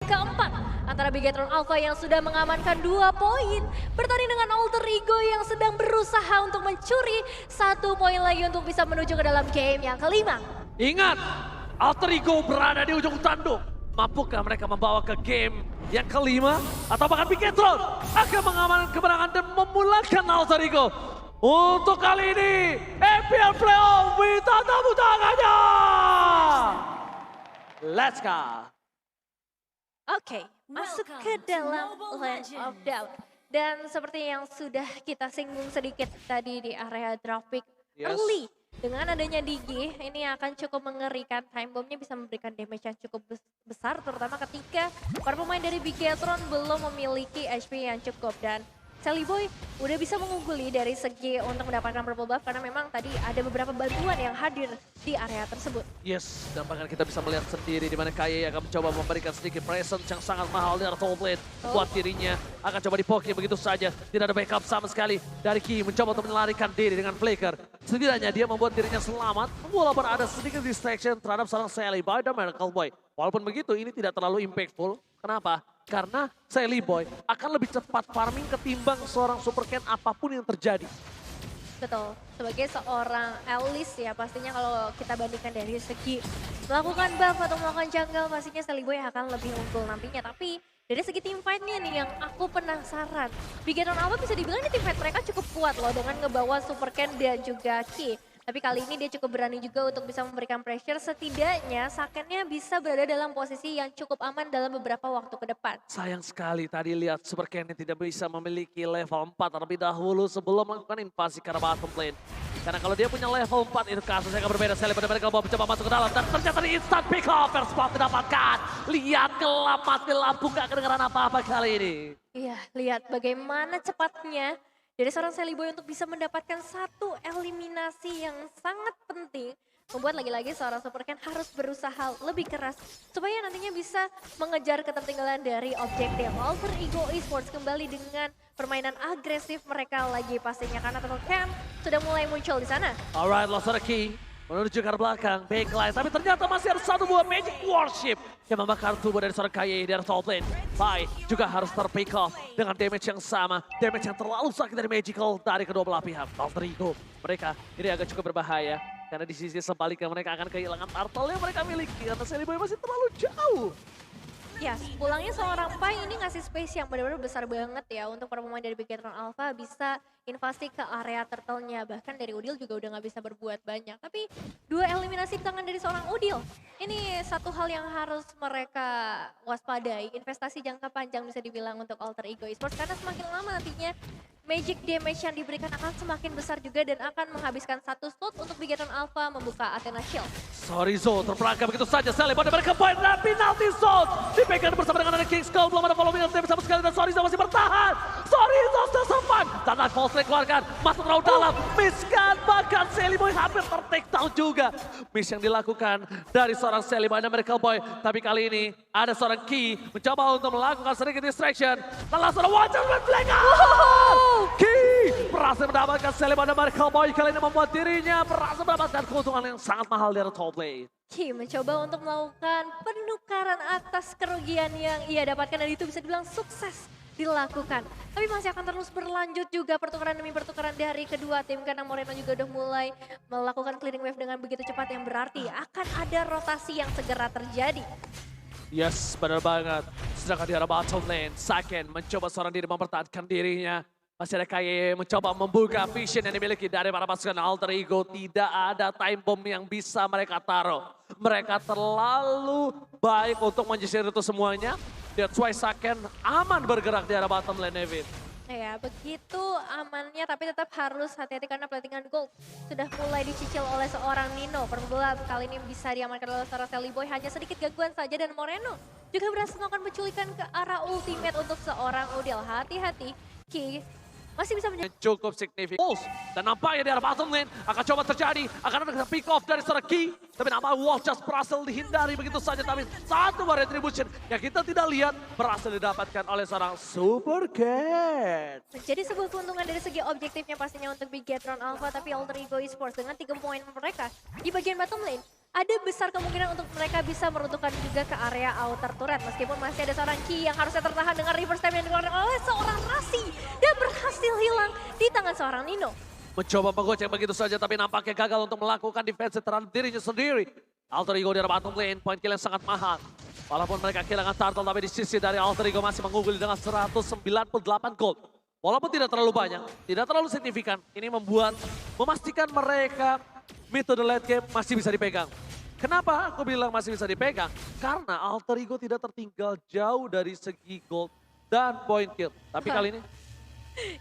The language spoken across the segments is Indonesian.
keempat antara Bigetron Alpha yang sudah mengamankan 2 poin bertanding dengan Alter Ego yang sedang berusaha untuk mencuri 1 poin lagi untuk bisa menuju ke dalam game yang kelima. Ingat, Alter Ego berada di ujung tanduk. Mampukah mereka membawa ke game yang kelima? Atau bahkan Bigetron akan mengamankan kemenangan dan memulakan Alter Ego. Untuk kali ini, EPL Playoff minta tepuk tangannya! Let's go! Oke, masuk ke dalam Land of Doubt. Dan seperti yang sudah kita singgung sedikit tadi di area draft pick early. Dengan adanya Digi, ini akan cukup mengerikan. Time bomb-nya bisa memberikan damage yang cukup besar, terutama ketika para pemain dari Bigetron belum memiliki HP yang cukup. Dan Sally-Boy udah bisa mengungguli dari segi untuk mendapatkan purple buff karena memang tadi ada beberapa bantuan yang hadir di area tersebut. Yes, dan bahkan kita bisa melihat sendiri di mana Kaye akan mencoba memberikan sedikit presence yang sangat mahal dari Soul Blade. Buat dirinya akan coba dipoke begitu saja. Tidak ada backup sama sekali dari Ki mencoba untuk melarikan diri dengan flicker. Setidaknya dia membuat dirinya selamat walaupun ada sedikit distraction terhadap seorang Sally-Boy dan Miracle Boy. Walaupun begitu ini tidak terlalu impactful. Kenapa? Karena Sally-Boy akan lebih cepat farming ketimbang seorang Super Ken apapun yang terjadi. Betul, sebagai seorang Alice ya pastinya kalau kita bandingkan dari segi melakukan buff atau melakukan jungle pastinya Sally-Boy akan lebih unggul nantinya. Tapi dari segi team fight-nya nih yang aku penasaran. Bigetron Alpha bisa dibilang ini team fight mereka cukup kuat loh dengan ngebawa Super Ken dan juga Ki. Tapi kali ini dia cukup berani juga untuk bisa memberikan pressure. Setidaknya Sakennya bisa berada dalam posisi yang cukup aman dalam beberapa waktu ke depan. Sayang sekali tadi lihat Super Ken tidak bisa memiliki level 4 terlebih dahulu sebelum melakukan invasi ke arah bottom lane. Karena kalau dia punya level 4 itu kasusnya akan berbeda. Saya pada mereka mau mencoba masuk ke dalam dan ternyata di instant pick off first spot didapatkan. Lihat gelap mati lampu gak kedengeran apa-apa kali ini. Iya, lihat bagaimana cepatnya dari seorang Sally-Boy untuk bisa mendapatkan satu eliminasi yang sangat penting. Membuat lagi-lagi seorang Super Ken harus berusaha lebih keras supaya nantinya bisa mengejar ketertinggalan dari objektif. Alter Ego Esports kembali dengan permainan agresif mereka lagi pastinya karena Turtle Camp sudah mulai muncul di sana. Alright, Lost Key menuju ke arah belakang, backline. Tapi ternyata masih ada satu buah Magic Warship yang membakar tubuh dari seorang Kaye dari top lane. Bai juga harus ter-pick off dengan damage yang sama. Damage yang terlalu sakit dari Magical dari kedua belah pihak. Alter Ego, mereka ini agak cukup berbahaya. Karena di sisi sebaliknya mereka akan kehilangan turtle yang mereka miliki. Karena Sally-Boy masih terlalu jauh. Ya, pulangnya seorang Pai ini ngasih space yang benar-benar besar banget ya untuk para pemain dari Bigetron Alpha bisa invasi ke area turtle-nya. Bahkan dari Udil juga udah nggak bisa berbuat banyak. Tapi 2 eliminasi di tangan dari seorang Udil. Ini satu hal yang harus mereka waspadai. Investasi jangka panjang bisa dibilang untuk Alter Ego Esports. Karena semakin lama nantinya magic damage yang diberikan akan semakin besar juga dan akan menghabiskan satu slot untuk Bigetron Alpha membuka Athena Shield. Sorry Zone terperangkap begitu saja. Sally pada mereka poin dan penalty zone. Dipegang bersama dengan ada King's Call. Belum ada following yang sama sekali dan Sorry Zone masih bertahan. Sorry Zone sudah sempat. Tanah false strike keluarkan. Masuk terlalu dalam. Miskan bahkan Sally-Boy hampir ter-take down juga. Miss yang dilakukan dari seorang Sally-Boy dan Miracle Boy. Tapi kali ini ada seorang Ki mencoba untuk melakukan sedikit distraction. Dan langsung ada Watcher with Blackout. Ki berhasil mendapatkan Sally-Boy dan Miracle Boy. Kali ini membuat dirinya berhasil mendapatkan keuntungan yang sangat mahal dari top lane. Ki mencoba untuk melakukan penukaran atas kerugian yang ia dapatkan dan itu bisa dibilang sukses dilakukan. Tapi masih akan terus berlanjut juga pertukaran demi pertukaran dari kedua tim karena Moreno juga udah mulai melakukan clearing wave dengan begitu cepat yang berarti akan ada rotasi yang segera terjadi. Yes, benar banget. Sedangkan di arah bottom lane, Saken mencoba seorang diri mempertahankan dirinya. Masih ada Kaye mencoba membuka vision yang dimiliki dari para pasukan Alter Ego. Tidak ada time bomb yang bisa mereka taruh. Mereka terlalu baik untuk menyisir itu semuanya. That's why Saken aman bergerak di arah bottom lane, Nevin. Ya, begitu amannya tapi tetap harus hati-hati karena platingan gold sudah mulai dicicil oleh seorang Nino. Perbulan kali ini bisa diamankan oleh seorang Sally-Boy, hanya sedikit gangguan saja dan Moreno juga berhasil melakukan penculikan ke arah ultimate untuk seorang Udil. Hati-hati, Ki masih bisa cukup signifikan. Dan nampaknya di arah bottom lane akan coba terjadi. Akan ada pick off dari seorang Ki. Tapi nampaknya Wolf just berhasil dihindari begitu saja. Tapi satu war retribution yang kita tidak lihat berhasil didapatkan oleh seorang Super Cat. Jadi sebuah keuntungan dari segi objektifnya pastinya untuk Bigetron Alpha. Tapi Alter Ego Esports dengan 3 poin mereka di bagian bottom lane ada besar kemungkinan untuk mereka bisa meruntuhkan juga ke area outer turret. Meskipun masih ada seorang Ki yang harusnya tertahan dengan reverse stab yang dikeluarkan oleh seorang Rasi. Dan berhasil hilang di tangan seorang Nino. Mencoba menggocek begitu saja tapi nampaknya gagal untuk melakukan defense terhadap dirinya sendiri. Alter Ego di arah bottom lane, point kill yang sangat mahal. Walaupun mereka kehilangan turtle tapi di sisi dari Alter Ego masih mengungguli dengan 198 gold. Walaupun tidak terlalu banyak, tidak terlalu signifikan. Ini memastikan mereka mid to the late game masih bisa dipegang. Kenapa aku bilang masih bisa dipegang? Karena Alter Ego tidak tertinggal jauh dari segi gold dan point kill. Tapi kali ini,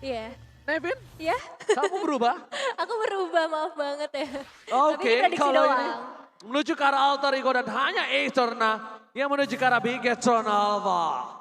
Iya. Nevin, Ya, kamu berubah? aku berubah, maaf banget ya. Oke, Tapi ini prediksi kalau doang. ini menuju ke arah Alter Ego dan hanya Eterna yang menuju ke arah Bigetron Alpha.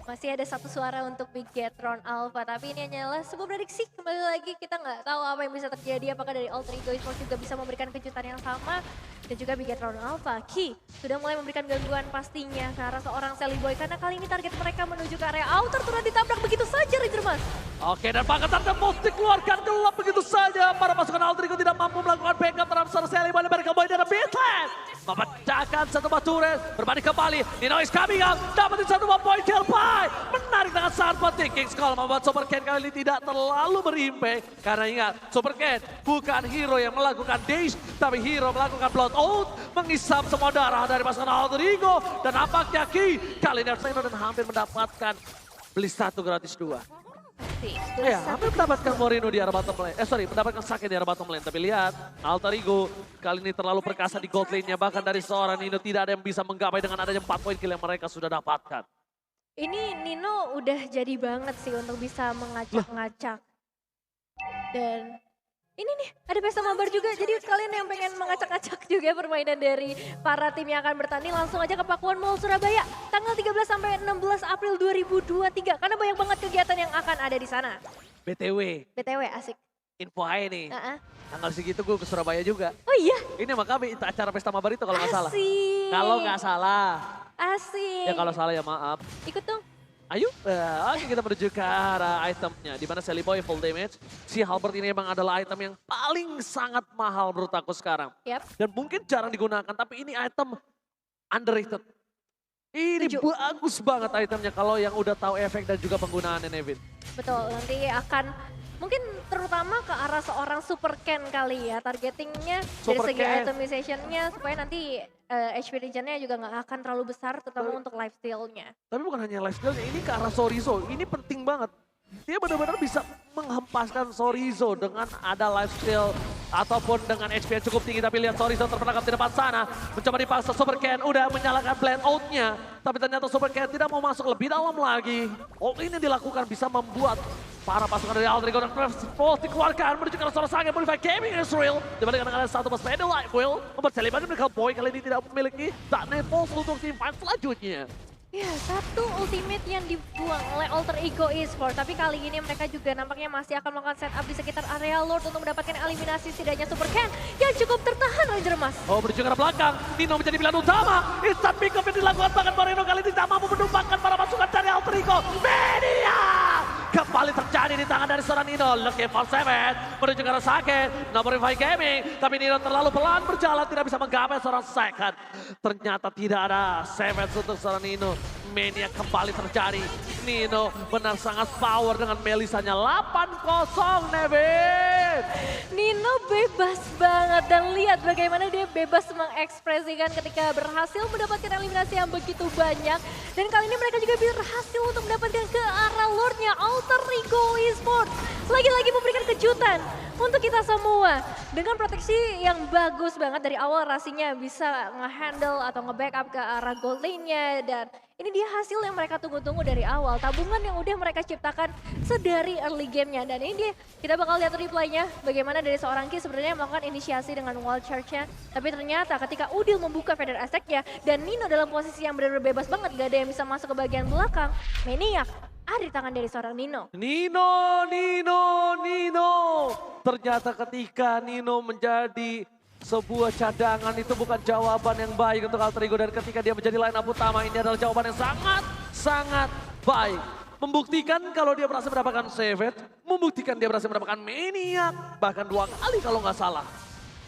Masih ada satu suara untuk Bigetron Alpha, tapi ini hanyalah sebuah prediksi. Kembali lagi kita nggak tahu apa yang bisa terjadi, apakah dari Alter Ego Esports juga bisa memberikan kejutan yang sama. Dan juga Bigetron Alpha, Ki sudah mulai memberikan gangguan pastinya ke arah seorang Sally Boy. Karena kali ini target mereka menuju ke area outer turret ditabrak begitu saja Ranger Mas. Oke, dan paketan The Most dikeluarkan gelap begitu saja. Para pasukan Alter Ego tidak mampu melakukan backup terhadap seorang Sally Boy. Mereka boy dari Bitland memecahkan satu buah turret, berbalik kembali. Nino is coming out, dapetin satu buah point kill by. Menarik dengan sangat penting. King's Call membuat Super Ken kali ini tidak terlalu berimpact. Karena ingat, Super Ken bukan hero yang melakukan dash, tapi hero melakukan blood out, mengisap semua darah dari pasukan Alter Ego. Dan nampaknya Ki kali ini Arseno dan hampir mendapatkan beli satu gratis dua. Ya, hampir mendapatkan Moreno di arah bottom lane. Mendapatkan Sake di arah bottom lane. Tapi lihat, Alter Ego kali ini terlalu perkasa di gold lane-nya. Bahkan dari seorang Nino tidak ada yang bisa menggapai dengan adanya 4 poin kill yang mereka sudah dapatkan. Ini Nino udah jadi banget sih untuk bisa mengacak-ngacak. Dan ini nih ada pesta mabar juga, jadi kalian yang pengen mengacak-ngacak juga permainan dari para tim yang akan bertanding langsung aja ke Pakuan Mall Surabaya tanggal 13 sampai 16 April 2023 karena banyak banget kegiatan yang akan ada di sana. BTW asik. Info aja nih, tanggal segitu gue ke Surabaya juga. Oh iya? Ini sama kami acara pesta mabar itu kalau nggak salah. Asik. Kalau nggak salah. Asik. Ya kalau salah ya maaf. Ikut dong. Ayo, oke kita menuju ke arah itemnya. Di mana Sally Boy full damage. Si Halberd ini memang adalah item yang paling sangat mahal menurut aku sekarang. Yap. Dan mungkin jarang digunakan, tapi ini item underrated. Ini bagus banget itemnya kalau yang udah tahu efek dan juga penggunaannya, Nevin. Betul, nanti akan mungkin terutama ke arah seorang Super Ken kali ya. Targetingnya dari segi itemization-nya supaya nanti HP regen-nya juga nggak akan terlalu besar, terutama untuk lifesteal-nya. Tapi bukan hanya lifesteal-nya, ini ke arah Sorizo. Ini penting banget. Dia benar-benar bisa menghempaskan Sorizo dengan ada lifesteal ataupun dengan HP yang cukup tinggi. Tapi lihat Sorizo terperangkap di depan sana. Mencoba dipaksa Super Ken, udah menyalakan blend out-nya. Tapi ternyata Super Ken tidak mau masuk lebih dalam lagi. Oh, ini dilakukan bisa membuat para pasukan dari Alter Ego dan Force dikeluarkan menuju ke arah seorang Sage Modify Gaming Israel. Dibandingkan dengan satu bus Pedal Light Will membuat Saliban mereka boy kali ini tidak memiliki Darknet Pulse untuk team fight selanjutnya. Ya, satu ultimate yang dibuang oleh Alter Ego Esports. Tapi kali ini mereka juga nampaknya masih akan melakukan setup di sekitar area Lord untuk mendapatkan eliminasi setidaknya Super Ken yang cukup tertahan Ranger Mas. Oh, menuju ke arah belakang. Nino menjadi pilihan utama. Instant pick up yang dilakukan bahkan Moreno kali ini tidak mampu menumbangkan para pasukan dari Alter Ego. Media! Kembali terjadi di tangan dari seorang Nino. Looking for Seven. Menuju ke arah Sake. Modify Gaming. Tapi Nino terlalu pelan berjalan. Tidak bisa menggapai seorang Second. Ternyata tidak ada Seven untuk seorang Nino. Mania kembali terjadi. Nino benar sangat power dengan Melisanya 8-0 Nevin. Nino bebas banget dan lihat bagaimana dia bebas mengekspresikan ketika berhasil mendapatkan eliminasi yang begitu banyak. Dan kali ini mereka juga berhasil untuk mendapatkan ke arah Lordnya Alter Ego Esports. Lagi-lagi memberikan kejutan untuk kita semua. Dengan proteksi yang bagus banget dari awal Rasinya bisa nge-handle atau nge-backup ke arah gold lane-nya. Dan ini dia hasil yang mereka tunggu-tunggu dari awal. Tabungan yang udah mereka ciptakan sedari early game-nya. Dan ini dia, kita bakal lihat replaynya bagaimana dari seorang Ki sebenarnya melakukan inisiasi dengan wall charge-nya. Tapi ternyata ketika Udil membuka Feather Attack-nya dan Nino dalam posisi yang benar-benar bebas banget, gak ada yang bisa masuk ke bagian belakang. Maniac ada di tangan dari seorang Nino. Nino. Ternyata ketika Nino menjadi sebuah cadangan itu bukan jawaban yang baik untuk Alter Ego. Dan ketika dia menjadi line up utama ini adalah jawaban yang sangat baik. Membuktikan kalau dia berhasil mendapatkan Savage, membuktikan dia berhasil mendapatkan Maniac. Bahkan 2 kali kalau nggak salah.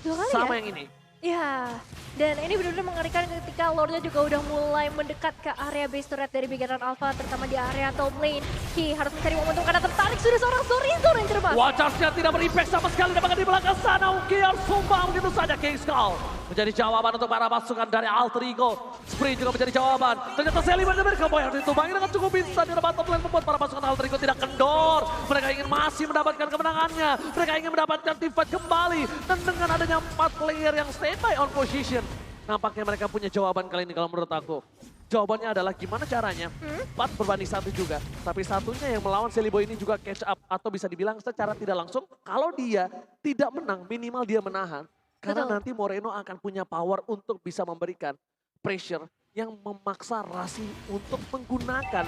2 kali sama ya? yang ini. Ya, dan ini benar-benar mengerikan ketika Lordnya juga udah mulai mendekat ke area base turret dari Bigaran Alpha, terutama di area top lane. Ki harus mencari momentum karena tertarik sudah seorang Sorizo Ranger Mas. Watchersnya tidak berimpact sama sekali, dan bahkan di belakang sana Uki harus sumbang begitu saja. King Skull menjadi jawaban untuk para pasukan dari Alter Ego. Sprint juga menjadi jawaban. Ternyata Sally benar-benar keboy harus ditumbangi dengan cukup instan di depan top lane, membuat para pasukan Alter Ego tidak kendor. Mereka ingin masih mendapatkan kemenangannya. Mereka ingin mendapatkan teamfight kembali. Dan dengan adanya 4 player yang standby on position, nampaknya mereka punya jawaban kali ini kalau menurut aku. Jawabannya adalah gimana caranya 4 berbanding 1 juga. Tapi satunya yang melawan Sally Boy ini juga catch up. Atau bisa dibilang secara tidak langsung, kalau dia tidak menang minimal dia menahan. Karena Betul. nanti Moreno akan punya power untuk bisa memberikan pressure yang memaksa Rasi untuk menggunakan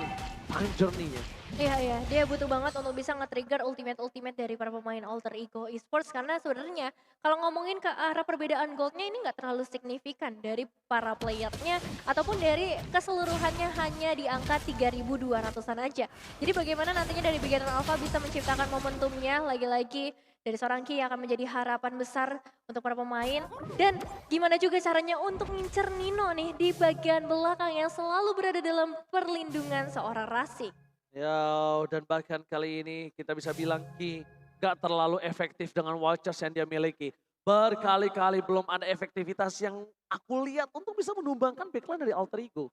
time journey-nya. Iya, dia butuh banget untuk bisa nge-trigger ultimate dari para pemain Alter Ego Esports. Karena sebenarnya kalau ngomongin ke arah perbedaan goldnya ini nggak terlalu signifikan dari para playernya. Ataupun dari keseluruhannya hanya di angka 3.200-an aja. Jadi bagaimana nantinya dari Bigaran Alpha bisa menciptakan momentumnya lagi-lagi dari seorang Ki yang akan menjadi harapan besar untuk para pemain. Dan gimana juga caranya untuk ngincer Nino nih di bagian belakang yang selalu berada dalam perlindungan seorang Rasi. Ya, dan bahkan kali ini kita bisa bilang Ki gak terlalu efektif dengan Watchers yang dia miliki. Berkali-kali belum ada efektivitas yang aku lihat untuk bisa menumbangkan backline dari Alter Ego.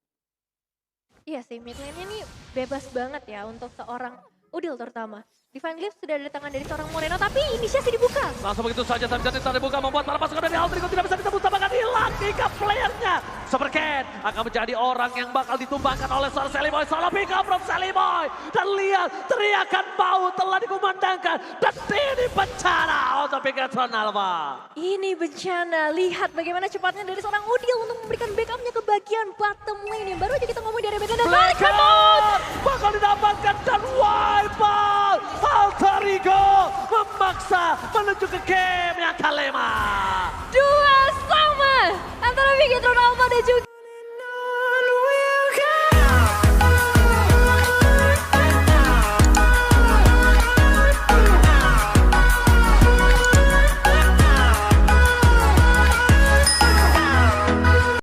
Iya sih, mid lane-nya nih bebas banget ya untuk seorang Udil terutama. Divine Glyph sudah ada tangan dari seorang Moreno, tapi inisiasi dibuka. Langsung begitu saja terjadi dibuka membuat para pasukan dari Alter Ego tidak bisa ditembus, bahkan hilang 3 playernya. Supercat akan menjadi orang yang bakal ditumbangkan oleh seorang Sally Boy. Solo pick up from Sally Boy. Dan lihat teriakan bau telah dikumandangkan. Dan ini bencana untuk Bigatron Alpha. Ini bencana, lihat bagaimana cepatnya dari seorang Udil untuk memberikan backupnya ke bagian bottom lane. Yang baru aja kita ngomong dari beda dan Blackout bakal didapatkan dan wipeout. Alter Ego memaksa menuju ke game yang kelima. 2-2 antara Bigatron Alpha dan juga